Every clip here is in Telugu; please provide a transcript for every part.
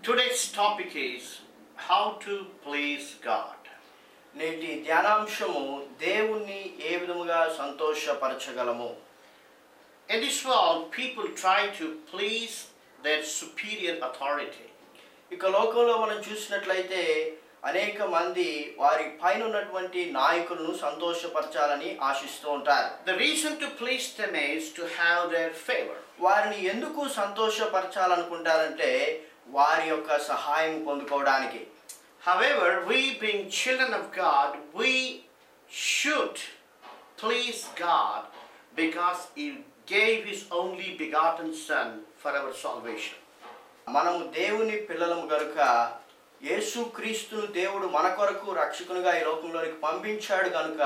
Today's topic is how to please God. నేటి ధ్యానాంశము దేవుణ్ణి ఏ విధముగా సంతోషపరచగలము. In this world, people try to please their superior authority. ఇక లోకంలో మనం చూసినట్లయితే అనేక మంది వారి పైన ఉన్నటువంటి నాయకులను సంతోషపరచాలని ఆశిస్తూ ఉంటారు. The reason to please them is to have their favor. వారిని ఎందుకు సంతోషపరచాలనుకుంటారంటే వారి యొక్క సహాయం పొందుకోవడానికి. However, we being children of God, we should please God because He gave His only begotten Son for our salvation. మనము దేవుని పిల్లలము గనుక యేసుక్రీస్తును దేవుడు మన కొరకు రక్షకునిగా ఈ లోకంలోనికి పంపించాడు గనుక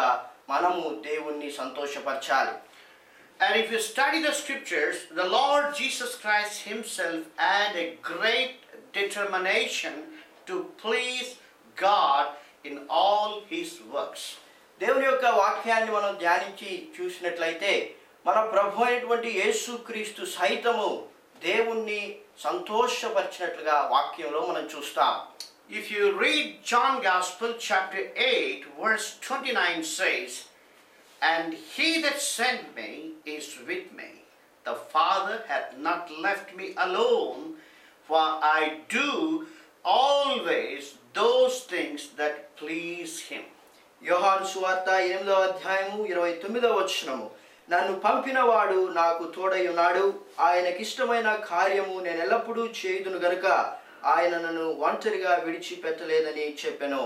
మనము దేవుణ్ణి సంతోషపరచాలి. And if you study the scriptures, the Lord Jesus Christ Himself had a great determination to please God in all His works. దేవుని యొక్క వాక్యాన్ని మనం ధ్యానించి చూసినట్లయితే మన ప్రభు అయినటువంటి యేసుక్రీస్తు సైతము దేవుణ్ణి సంతోషపరిచినట్లుగా వాక్యంలో మనం చూస్తాం. If you read John Gospel chapter 8 verse 29 says, "And he that sent me is with me. The Father hath not left me alone, for I do always those things that please him." యోహాను సువార్త 8వ అధ్యాయము 29వ వచనము, నన్ను పంపినవాడు నాకు తోడై ఉన్నాడు, ఆయనకిష్టమైన కార్యము నేను ఎల్లప్పుడూ చేయుదును గనుక ఆయన నన్ను ఒంటరిగా విడిచిపెట్టలేదని చెప్పెను.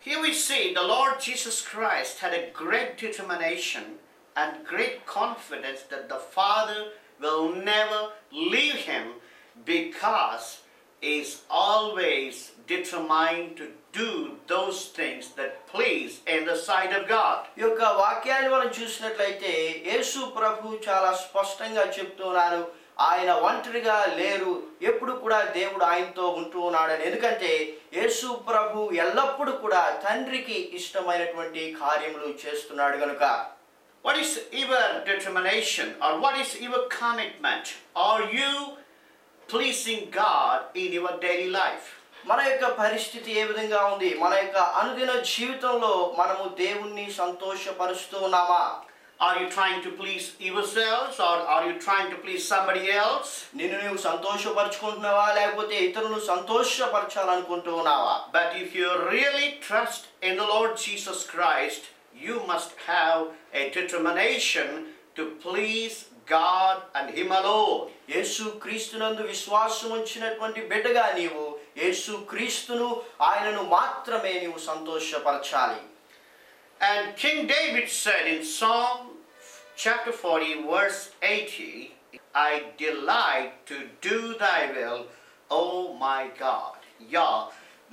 Here we see the Lord Jesus Christ had a great determination and great confidence that the Father will never leave him because he is always determined to do those things that please in the sight of God. ఈ యొక్క వాక్యాన్ని మనం చూసినట్లయితే యేసు ప్రభు చాలా స్పష్టంగా చెప్తున్నారు, ఆయన ఒంటరిగా లేరు, ఎప్పుడు కూడా దేవుడు ఆయనతో ఉంటూ ఉన్నాడని. ఎందుకంటే యేసు ప్రభు ఎల్లప్పుడూ కూడా తండ్రికి ఇష్టమైనటువంటి కార్యములు చేస్తున్నాడు గనుక. What is your determination or what is your commitment? Are you pleasing God in your daily life? మన యొక్క పరిస్థితి ఏ విధంగా ఉంది? మన యొక్క అనుదిన జీవితంలో మనము దేవుణ్ణి సంతోషపరుస్తూ ఉన్నామా? Are you trying to please yourselves or are you trying to please somebody else? నిన్ను నువ్వు సంతోషపరచుకుంటున్నావా లేకపోతే ఇతరులను సంతోషపరచాలనుకుంటూ ఉన్నావా? But if you really trust in the Lord Jesus Christ, you must have a determination to please God and Him alone. యేసు క్రీస్తునందు విశ్వాసం ఉంచినటువంటి బిడ్డగా నీవు యేసు క్రీస్తును ఆయనను మాత్రమే నీవు సంతోషపరచాలి. And King David said in Psalm chapter 40 verse 80, "I delight to do thy will, O my God. Yea,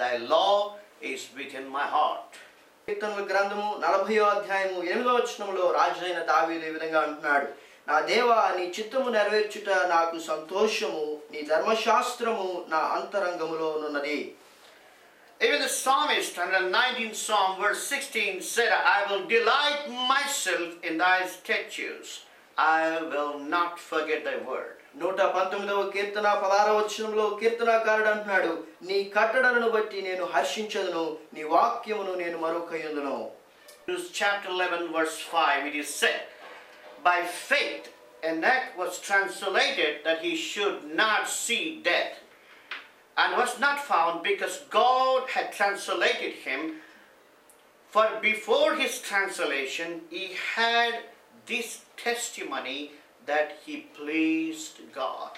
thy law is within my heart." కీర్తనల గ్రంథము 40వ అధ్యాయము 8వ వచనములో రాజైన దావీదు ఈ విధంగా అంటున్నాడు, నా దేవా నీ చిత్తము నెరవేర్చుట నాకు సంతోషము, నీ ధర్మశాస్త్రము నా అంతరంగములో నున్నది. Even the psalmist, 119th Psalm verse 16 said, "I will delight myself in thy statutes. I will not forget thy word." 119వ కీర్తన 16వ వచనంలో కీర్తనాకారుడు అంటున్నాడు, నీ కట్టడలను బట్టి నేను హర్షించదును, నీ వాక్యమును నేను మరొకయుందును. Chapter 11 verse 5 it is said, "By faith Enoch was translated that he should not see death, and was not found because God had translated him. For before his translation he had this testimony that he pleased God."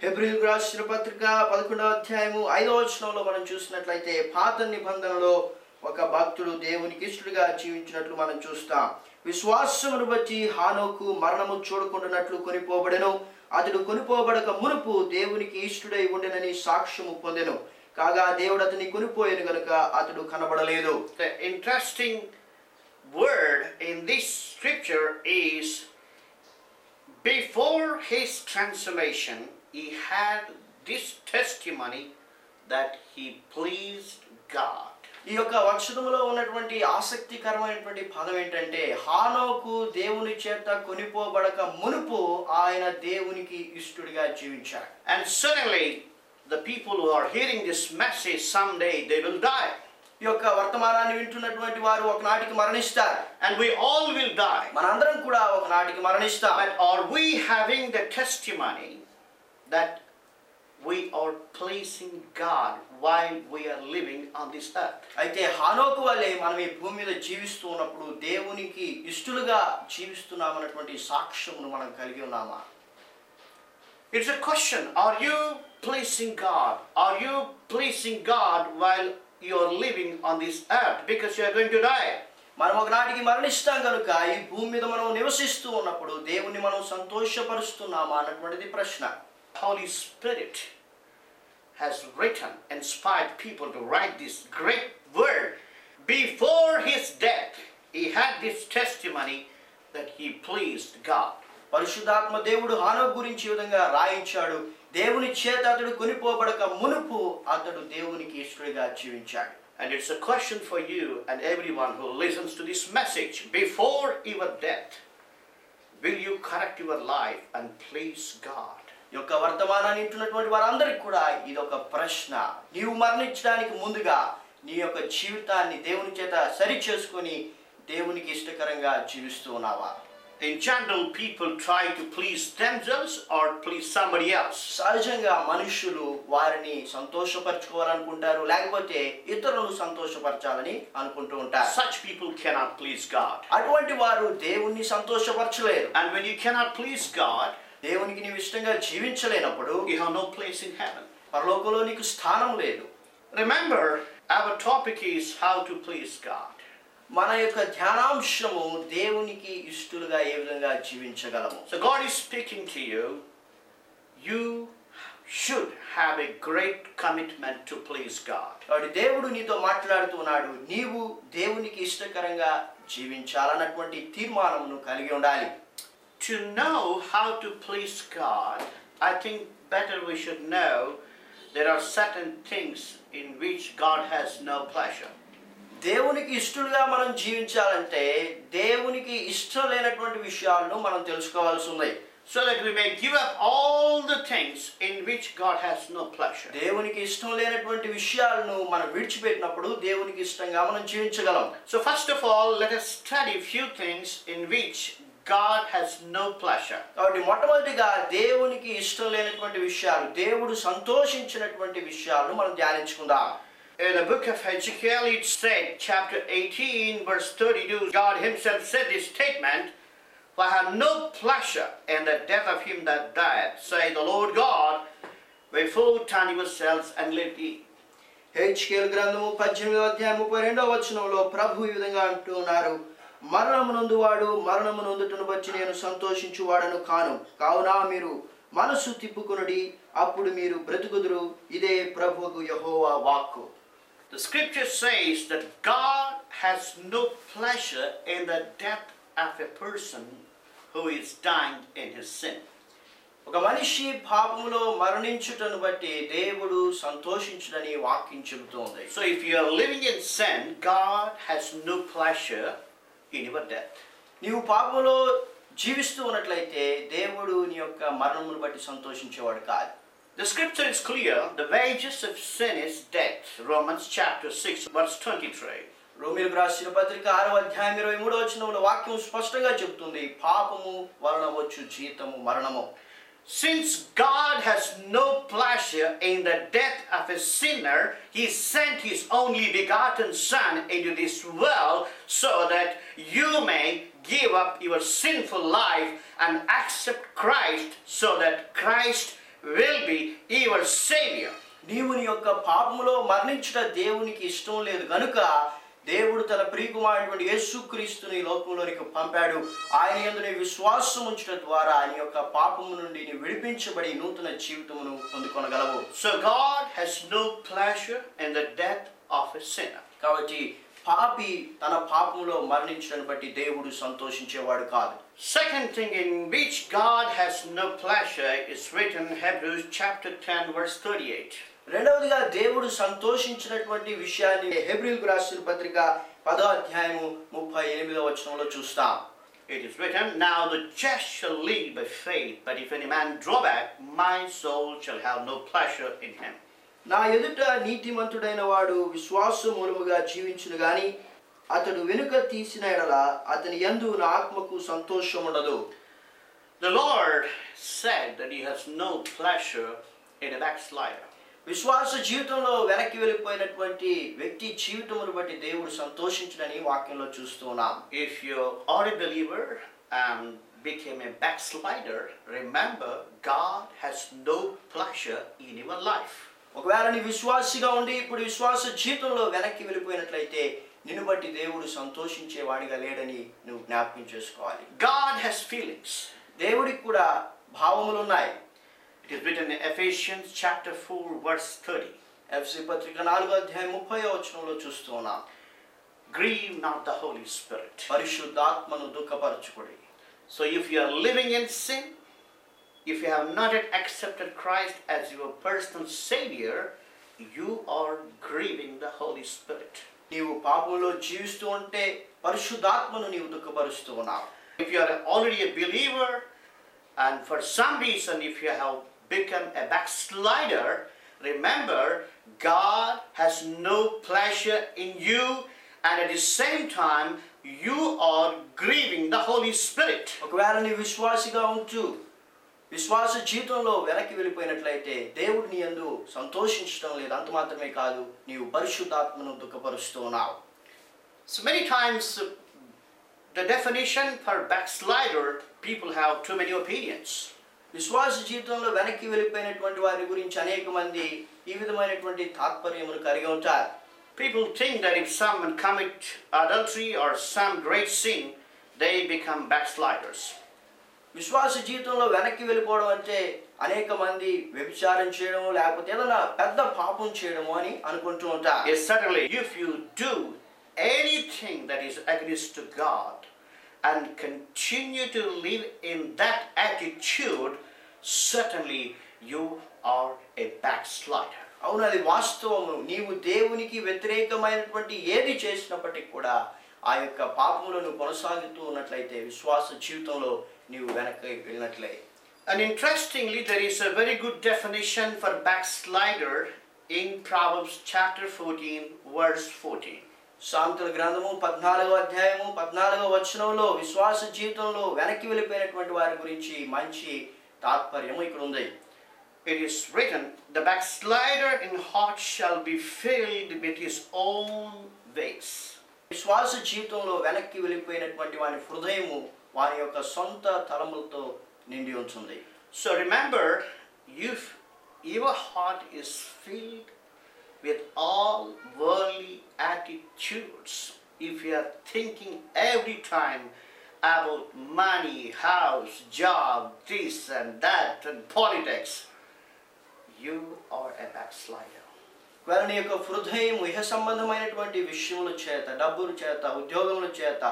హెబ్రీయులకు రాసిన పత్రిక 11వ అధ్యాయము 5వ వచనంలో మనం చూసినట్లయితే పాత నిబంధనలో ఒక భక్తుడు దేవునికి ఇష్టడుగా జీవించినట్లు మనం చూస్తాం. విశ్వాసమును బట్టి హానోకు మరణము చూడకుండానట్లు కొనిపోబడెను, అతడు కొనిపోబడక మునుపు దేవునికి ఇష్టడై ఉండెనని సాక్ష్యము పొందెను, కాగా దేవుడు అతని కొనిపోయెను గనుక అతడు కనబడలేదు. The interesting word in this scripture is, before his translation he had this testimony that he pleased God. ఈ యొక్క వచనములో ఉన్నటువంటి ఆసక్తికరమైనటువంటి పదం ఏంటంటే హానోకు దేవుని చేత కొనిపోబడక మునుపు ఆయన దేవునికి ఇష్టడుగా జీవించాడు. And suddenly the people who are hearing this message, someday they will die. ఈ యొక్క వర్తమానాన్ని వింటున్నటువంటి వారు ఒకనాటికి మరణిస్తారు. And we all will die. మనందరం కూడా ఒకనాటికి మరణిస్తాం. But are we having the testimony that we are pleasing God while we are living on this earth? అయితే హానోకు వలె మనం ఈ భూమి మీద జీవిస్తూ ఉన్నప్పుడు దేవునికి ఇష్టలుగా జీవిస్తున్నామన్నటువంటి సాక్ష్యమును మనం కలిగి ఉన్నామా? It's a question. Are you pleasing God? Are you pleasing God while you are living on this earth? Because you are going to die. మనం ఒకనాటికి మరణిస్తాం కనుక ఈ భూమి మీద మనం నివసిస్తూ ఉన్నప్పుడు దేవుని మనం సంతోషపరుస్తున్నామా అన్నటువంటిది ప్రశ్న. Holy Spirit has written, inspired people to write this great word. Before his death, he had this testimony that he pleased God. పరిశుద్ధాత్మ దేవుడు హానోకు గురించి ఈ విధంగా రాయించాడు. దేవుని చేత అతడు కొనిపోబడక మునుపు అతడు దేవునికి ఇష్టడుగా జీవించాడు. And it's a question for you and everyone who listens to this message. Before your death, will you correct your life and please God? ఈ యొక్క వర్తమానాన్ని వింటున్నటువంటి వారందరికీ కూడా ఇది ఒక ప్రశ్న. నీవు మరణించడానికి ముందుగా నీ యొక్క జీవితాన్ని దేవుని చేత సరి చేసుకొని దేవునికి ఇష్టకరంగా జీవిస్తూ ఉన్నావా? In general, people try to please themselves or please somebody else. సహజంగా మనుషులు వారిని సంతోషపరచుకోవాలనుకుంటారు, లేకపోతే ఇతరులను సంతోషపరచాలని అనుకుంటూ ఉంటారు. Such people cannot please God. అటువంటి వారు దేవుణ్ణి సంతోషపరచలేరు. And when you cannot please God, దేవునికి నీవు ఇష్టంగా జీవించలేనప్పుడు you have no place in heaven. పరలోకంలో నీకు స్థానం లేదు. Remember, our topic is how to please God. మన యొక్క ధ్యానాంశము దేవునికి ఇష్టలుగా ఏ విధంగా జీవించగలము. So God is speaking to you. You should have a great commitment to please God. కాబట్టి దేవుడు నీతో మాట్లాడుతున్నాడు. నీవు దేవునికి ఇష్టకరంగా జీవించాలన్నటువంటి తీర్మానమును కలిగి ఉండాలి. To know how to please God, I think better we should know there are certain things in which God has no pleasure. దేవునికి ఇష్టలుగా మనం జీవించాలంటే దేవునికి ఇష్టం లేనటువంటి విషయాలను మనం తెలుసుకోవాల్సి ఉంది. So that we may give up all the things in which God has no pleasure. దేవునికి ఇష్టం లేనటువంటి విషయాలను మనం విడిచిపెట్టినప్పుడు దేవునికి ఇష్టంగా మనం జీవించగలం. So first of all, let us study few things in which God has no pleasure. కాబట్టి మొట్టమొదటిగా దేవునికి ఇష్టం లేనటువంటి విషయాలు, దేవుడు సంతోషించినటువంటి విషయాలను మనం ధ్యానించుకుందాం. In the book of Ezekiel, it said, chapter 18, verse 32, God himself said this statement, "For I have no pleasure in the death of him that dieth, say the Lord God, wherefore turn yourselves and live ye." హెచ్కేల్ గ్రంథము 18వ అధ్యాయం 32వ వచనంలో ప్రభు ఈ విధంగా అంటున్నారు, మరణమునందువాడు మరణమునందుటను బట్టి నేను సంతోషించువాడను కాను, కావున మీరు మనసు తిప్పుకొనుడి, అప్పుడు మీరు బ్రతుకుదురు, ఇదే ప్రభువుకు యెహోవా వాక్కు. The scripture says that God has no pleasure in the death of a person who is dying in his sin. ఒక మనిషి పాపములో మరణించుటను బట్టి దేవుడు సంతోషించుడని వాక్యం చెబుతోంది. So if you are living in sin, God has no pleasure in your death. నీవు పాపములో జీవిస్తూ ఉన్నట్లయితే దేవుడు నీ యొక్క మరణమును బట్టి సంతోషించేవాడు కాదు. The scripture is clear. The wages of sin is death. Romans chapter 6 verse 23. రోమీయులకు రాసిన పత్రిక 6వ అధ్యాయం 23వ వచనంలో వాక్యం స్పష్టంగా చెబుతుంది, పాపము వలన వచ్చు జీతము మరణము. Since God has no pleasure in the death of a sinner, he sent his only begotten Son into this world so that you may give up your sinful life and accept Christ, so that Christ will be your Savior. నీవు నీ యొక్క పాపములో మరణించుట దేవునికి ఇష్టం లేదు గనుక దేవుడు తన ప్రియకుమారుడైన యేసుక్రీస్తుని లోకంలోనికి పంపాడు. ఆయన యందు నీ విశ్వాసం ఉంచుట ద్వారా నీ యొక్క పాపము నుండి నీ విడిపించబడి నూతన జీవితమును పొందుకొనగలవు. So God has no pleasure in the death of a sinner. కాబట్టి పాపి తన పాపములో మరణించడాన్ని బట్టి దేవుడు సంతోషించేవాడు కాదు. Second thing in which God has no pleasure is written in Hebrews chapter 10 verse 38. రెండవదిగా దేవుడు సంతోషించినటువంటి విషయాన్ని హెబ్రీయులకు రాసిన పత్రిక 10వ అధ్యాయము 38వ వచనంలో చూస్తాం. It is written, "Now the just shall live by faith, but if any man draw back, my soul shall have no pleasure in him." నా ఎదుట నీతిమంతుడైన వాడు విశ్వాస మూలముగా జీవించును గాని అతడు వెనుక తీసిన ఎడల అతని యందు నా ఆత్మకు సంతోషం ఉండదు. The Lord said that he has no pleasure in a backslider. విశ్వాస జీవితంలో వెనక్కి వెళ్ళిపోయినటువంటి వ్యక్తి జీవితమును బట్టి దేవుడు సంతోషించడని వాక్యంలో చూస్తూ ఉన్నాం. If you are a believer and became a backslider, remember God has no pleasure in your life. ఒకవేళ నీ విశ్వాసిగా ఉండి ఇప్పుడు విశ్వాస జీవితంలో వెనక్కి వెళ్ళిపోయినట్లయితే నిన్ను బట్టి దేవుడు సంతోషించే వాడిగా లేడని నువ్వు జ్ఞాపకం చేసుకోవాలి. God has feelings. దేవుడికి కూడా భావములు ఉన్నాయి. It is written in Ephesians chapter 4 verse 30. ఎఫెసీ పత్రిక 4:30 చూస్తూ ఉన్నాం. Grieve not the Holy Spirit. పరిశుద్ధాత్మను దుఃఖపరచుకోడి. So if you are living in sin, if you have not yet accepted Christ as your personal Savior, you are grieving the Holy Spirit. నీవు పాపంలో జీవిస్తూ ఉంటే పరిశుద్ధాత్మను నీవు దుఃఖపరుస్తూ ఉన్నావు. If you are already a believer and for some reason if you have become a backslider, remember God has no pleasure in you, and at the same time you are grieving the Holy Spirit. ఒకవేళ నీ విశ్వాసిగా ఉంటూ విశ్వాస జీవితంలో వెనక్కి వెళ్ళిపోయినట్లయితే దేవుడు నీ యందు సంతోషించడం లేదు. అంత మాత్రమే కాదు, నీవు పరిశుద్ధాత్మను దుఃఖపరుస్తూ ఉన్నావు. So many times the definition for backslider, people have too many opinions. విశ్వాస జీవితంలో వెనక్కి వెళ్ళిపోయినటువంటి వారి గురించి అనేక మంది ఈ విధమైనటువంటి తాత్పర్యములు కలిగి ఉంటారు. People think that if someone commit adultery or some great sin, they become backsliders. విశ్వాస జీవితంలో వెనక్కి వెళ్ళిపోవడం అంటే అనేక మంది వ్యభిచారం చేయడము లేకపోతే ఏదైనా పెద్ద పాపం చేయడము అని అనుకుంటూ ఉంటారు. Yes, certainly if you do anything that is against God and continue to live in that attitude, certainly you are a backslider. అవును, అది వాస్తవము. నీవు దేవునికి వ్యతిరేకమైనటువంటి ఏది చేసినప్పటికీ కూడా ఆ యొక్క పాపములను కొనసాగుతూ ఉన్నట్లయితే విశ్వాస జీవితంలో నీవు వెనక్కి వెళ్ళినట్లే. And interestingly, there is a very good definition for backslider in Proverbs chapter 14 verse 14. సామెతల గ్రంథము 14:14 విశ్వాస జీవితంలో వెనక్కి వెళ్ళిపోయినటువంటి వారి గురించి మంచి తాత్పర్యము ఇక్కడ ఉంది. It is written, "The backslider in heart shall be filled with his own ways." విశ్వాస జీవితంలో వెనక్కి వెళ్ళిపోయినటువంటి వారి హృదయము వారి యొక్క సొంత తలములతో నిండి ఉంటుంది. So remember, if your heart is filled with all worldly attitudes, if you are thinking every time about money, house, job, this and that and politics, you are a backslider. వారి యొక్క హృదయం ఇహ సంబంధమైనటువంటి విషయముల చేత, డబ్బుల చేత, ఉద్యోగముల చేత,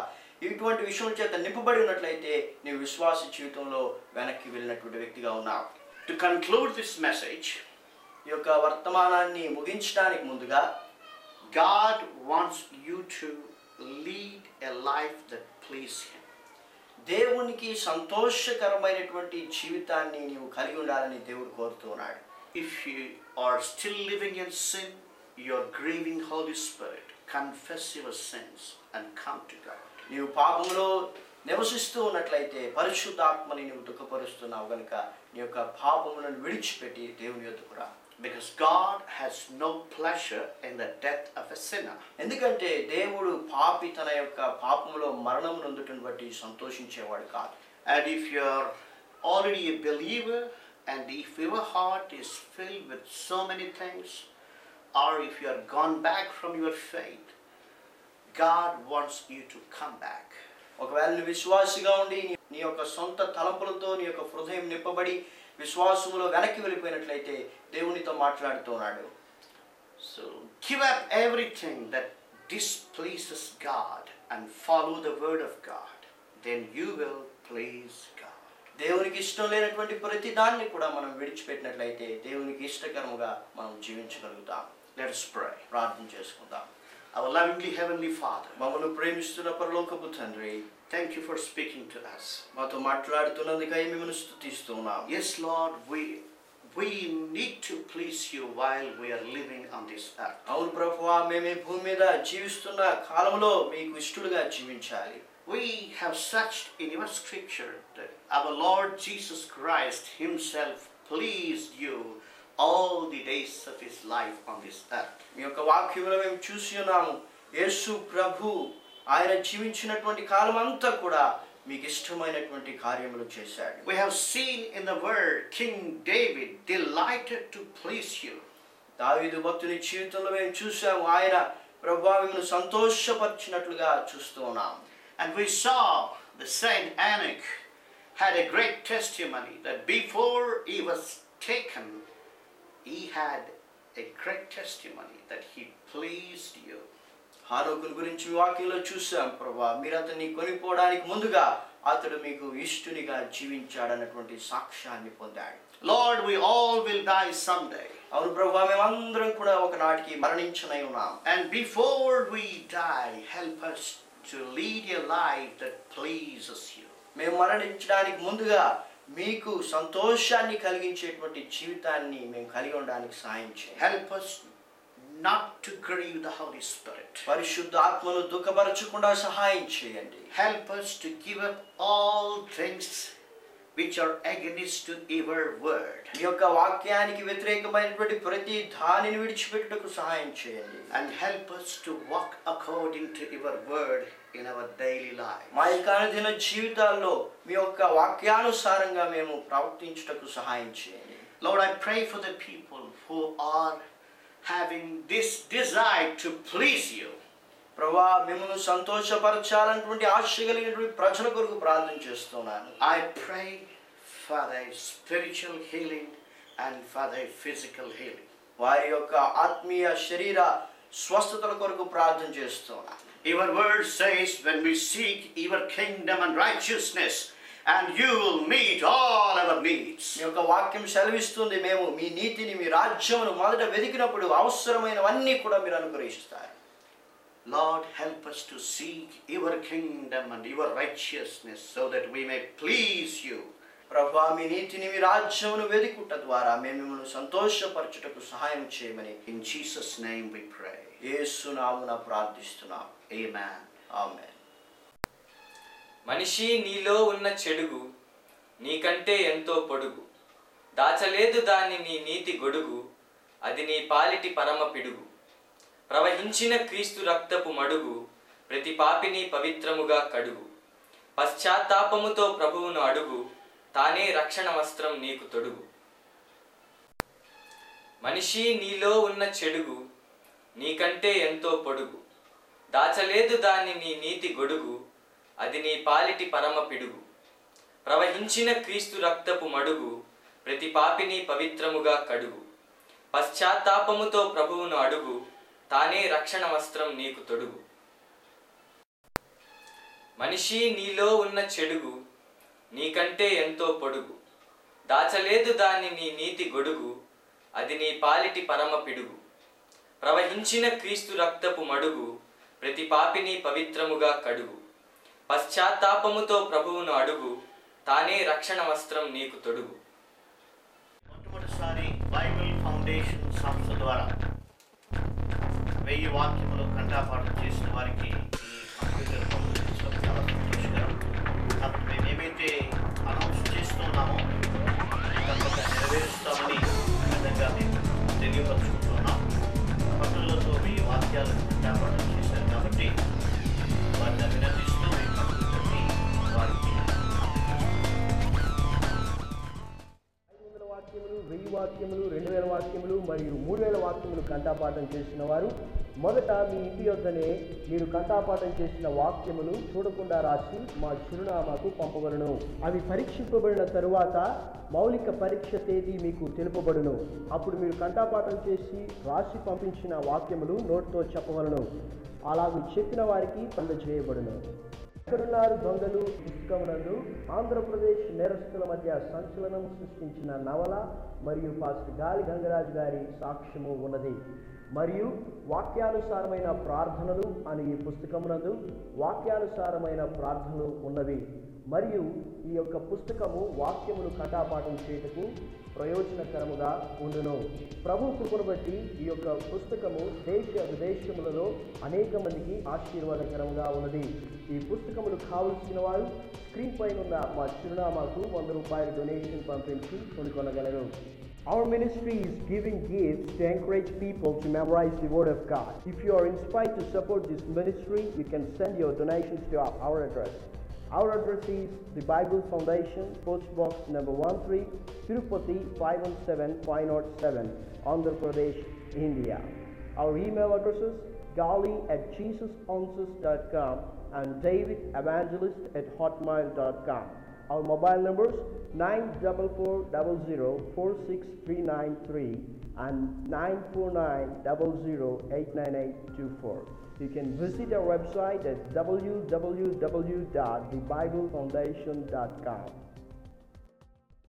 ఇటువంటి విషయముల చేత నింపబడి ఉన్నట్లయితే నీవు విశ్వాస జీవితంలో వెనక్కి వెళ్ళినటువంటి వ్యక్తిగా ఉన్నావు. To conclude this message, ఈ యొక్క వర్తమానాన్ని ముగించడానికి ముందుగా God wants you to lead a life that pleases Him. దేవునికి సంతోషకరమైనటువంటి జీవితాన్ని నీవు కలిగి ఉండాలని దేవుడు కోరుతూ ఉన్నాడు. If you are still living in sin, you are grieving Holy Spirit. Confess your sins and come to God. నీవు పాపంలో నివసిస్తూ ఉన్నట్లయితే పరిశుద్ధాత్మని నీవు దుఃఖపరుస్తున్నావు కనుక నీ యొక్క పాపములను విడిచిపెట్టి దేవుని యొద్దకు రా. Because God has no pleasure in the death of a sinner. ఎందుకంటే దేవుడు పాపి తన యొక్క పాపములో మరణం నొందుటను బట్టి సంతోషించేవాడు కాదు. And if you are already a believer, and if your heart is filled with so many things, or if you are gone back from your faith, God wants you to come back. ఒకవేళ నువ్వు విశ్వాసిగా ఉండి నీ యొక్క సొంత తలంపులతో నీ యొక్క హృదయం నింపబడి విశ్వాసములో వెనక్కి వెళ్ళిపోయినట్లయితే దేవునితో మాట్లాడుతున్నాడు. So give up everything that displeases God and follow the word of God. Then you will please God. దేవునికి ఇష్టం లేనటువంటి ప్రతి దాన్ని కూడా మనం విడిచిపెట్టినట్లయితే దేవునికి ఇష్టకరముగా మనం జీవించగలుగుతాం. Let us pray. ప్రార్థన చేసుకుందాం. Our lovingly heavenly Father, మమ్మల్ని ప్రేమిస్తున్న పరలోకపు తండ్రి, thank you for speaking to us. మాతో మాట్లాడుతున్నందుకై మిమ్మల్ని స్తుతిస్తున్నాం. Yes, Lord, we need to please you while we are living on this earth. అవును ప్రభువా, మేము ఈ భూమి మీద జీవిస్తున్న కాలంలో మీకు ఇష్టలుగా జీవించాలి. We have searched in your scripture that our Lord Jesus Christ himself pleased you all the days of his life on this earth. మీ యొక్క వాక్యంలో మేము చూసి ఉన్నాము, యేసు ప్రభు ఆయన జీవించినటువంటి కాలం అంతా కూడా మీకు ఇష్టమైనటువంటి కార్యములు చేశాడు. We have seen in the word King David delighted to please you. దావీదు భక్తుని జీవితంలో మేము చూసాము, ఆయన ప్రభువా మిమ్మల్ని సంతోషపరిచినట్లుగా చూస్తూ ఉన్నాం. And we saw the Saint Enoch had a great testimony that before he was taken, he had a great testimony that he pleased you. హానోకుని గురించి వాక్యంలో చూసాం ప్రభువా, మీరు అతన్ని కొనిపోవడానికి ముందుగా అతడు మీకు ఇష్టునిగా జీవించాడన్నటువంటి సాక్ష్యాన్ని పొందాడు. Lord, we all will die someday. అవును ప్రభువా, మేమందరం కూడా ఒకనాటికి మరణించనై ఉన్నాం. And before we die, help us to lead a life that pleases you. మేము మరణించడానికి ముందుగా మీకు సంతోషాన్ని కలిగించేటువంటి జీవితాన్ని మేము కలిగి ఉండడానికి సహాయం చేయండి. Help us not to grieve the Holy Spirit. పరిశుద్ధ ఆత్మను దుఃఖపరచకుండా సహాయం చేయండి. Help us to give up all things which are against to your word. మీ యొక్క వాక్యానికి వ్యతిరేకమైనటువంటి ప్రతి దానిని విడిచిపెట్టుటకు సహాయం చేయండి. And help us to walk according to your word in our daily life. మా యొక్క అనుదిన జీవితాల్లో మీ యొక్క వాక్యానుసారంగా మేము ప్రవర్తించుటకు సహాయం చేయండి. Lord, I pray for the people who are having this desire to please you. ప్రభువా, మిమ్మల్ని సంతోషపరచాలన్నటువంటి ఆశ కలిగినటువంటి ప్రజల కొరకు ప్రార్థన చేస్తున్నాను. I pray for their spiritual healing and for their physical healing. వారి యొక్క ఆత్మీయ శరీర స్వస్థతల కొరకు ప్రార్థన చేస్తున్నాను. Your word says, when we seek your kingdom and righteousness, and you will meet all our needs. మీ యొక్క వాక్యం సెలవిస్తుంది, మేము మీ నీతిని మీ రాజ్యమును మొదట వెతికినప్పుడు అవసరమైనవన్నీ కూడా మీరు అనుగ్రహిస్తారు. Lord, help us to seek your kingdom and your righteousness so that we may please you. ప్రభువా, మీ నీతిని మీ రాజ్యమును వెతుకుట ద్వారా మేము మిమ్మల్ని సంతోషపరచుటకు సహాయం చేయమని In Jesus' name we pray. యేసు నామమున ప్రార్థిస్తున్నాం. Amen. ఆమేన్. మనిషి నీలో ఉన్న చెడుగు నీకంటే ఎంతో పొడుగు, దాచలేదు దాన్ని నీ నీతి గొడుగు, అది నీ పాలిటి పరమ పిడుగు. ప్రవహించిన క్రీస్తు రక్తపు మడుగు, ప్రతి పాపిని పవిత్రముగా కడుగు. పశ్చాత్తాపముతో ప్రభువును అడుగు, తానే రక్షణ వస్త్రం నీకు తొడుగు. మనిషి నీలో ఉన్న చెడుగు నీకంటే ఎంతో పొడుగు, దాచలేదు దాన్ని నీ నీతి గొడుగు, అది నీ పాలిటి పరమ పిడుగు. ప్రవహించిన క్రీస్తు రక్తపు మడుగు, ప్రతి పాపిని పవిత్రముగా కడుగు. పశ్చాత్తాపముతో ప్రభువును అడుగు, తానే రక్షణ వస్త్రం నీకు తొడుగు. మనిషి నీలో ఉన్న చెడుగు నీకంటే ఎంతో పొడుగు, దాచలేదు దాన్ని నీ నీతి గొడుగు, అది నీ పాలిటి పరమ పిడుగు. ప్రవహించిన క్రీస్తు రక్తపు మడుగు, ప్రతి పాపిని పవిత్రముగా కడుగు. పశ్చాత్తాపముతో ప్రభువును అడుగు, తానే రక్షణ వస్త్రం నీకు తొడుగు. మొట్టమొదటిసారి బైబిల్ ఫౌండేషన్ సంస్థ ద్వారా 1000 వాక్యములు కంఠపాఠం చేసిన వారికి ఈ కంప్యూటర్ పంపించడం చాలా సంతోషకరం. కాబట్టి మేము ఏమైతే అనౌన్స్ చేస్తున్నామో తప్పక నెరవేరుస్తామని విధంగా మేము తెలియపరుచుకుంటున్నాం. పట్టుదలతో 1000 వాక్యాలను కంఠపాఠం చేశారు కాబట్టి వారిని అభినందిస్తూ ఈ కంప్యూటర్ని వారికి 500 వాక్యములు, 1000 వాక్యములు, 2000 వాక్యములు మరియు 3000 వాక్యములు కంఠపాఠం చేసిన వారు మొదట మీ ఇంటి యొద్దనే మీరు కంఠపాఠం చేసిన వాక్యములు చూడకుండా రాసి మా చిరునామాకు పంపబడును. అవి పరీక్షింపబడిన తరువాత మౌలిక పరీక్ష తేదీ మీకు తెలుపబడును. అప్పుడు మీరు కంఠపాఠం చేసి రాసి పంపించిన వాక్యములు నోట్తో చెప్పవలను. అలాగూ చెప్పిన వారికి అందజేయబడును. ఇక్కడున్నారు దొంగలు పుస్తకమునందు ఆంధ్రప్రదేశ్ నేరస్తుల మధ్య సంచలనం సృష్టించిన నవల మరియు పాస్టర్ గాలి గంగరాజు గారి సాక్ష్యము ఉన్నది. మరియు వాక్యానుసారమైన ప్రార్థనలు అని ఈ పుస్తకమునందు వాక్యానుసారమైన ప్రార్థనలు ఉన్నవి. మరియు ఈ యొక్క పుస్తకము వాక్యములు కంఠపాఠం చేయుటకు ప్రయోజనకరముగా ఉండును. ప్రభు కృపను బట్టి ఈ యొక్క పుస్తకము దేశ విదేశములలో అనేక మందికి ఆశీర్వాదకరంగా ఉన్నది. ఈ పుస్తకములు కావలసిన వారు స్క్రీన్ పైన ఉన్న మా చిరునామాకు ₹100 డొనేషన్ పంపించి కొనుగొనగలరు. Our ministry is giving gifts to encourage people to memorize the Word of God. If you are inspired to support this ministry, you can send your donations to our address. Our address is the Bible Foundation, Post Box number 13, Tirupati 517507, Andhra Pradesh, India. Our email addresses gali@jesusanswers.com and davidevangelist@hotmail.com. Our mobile numbers 94400 and 94900898824. You can visit our website at www.thebiblefoundation.com.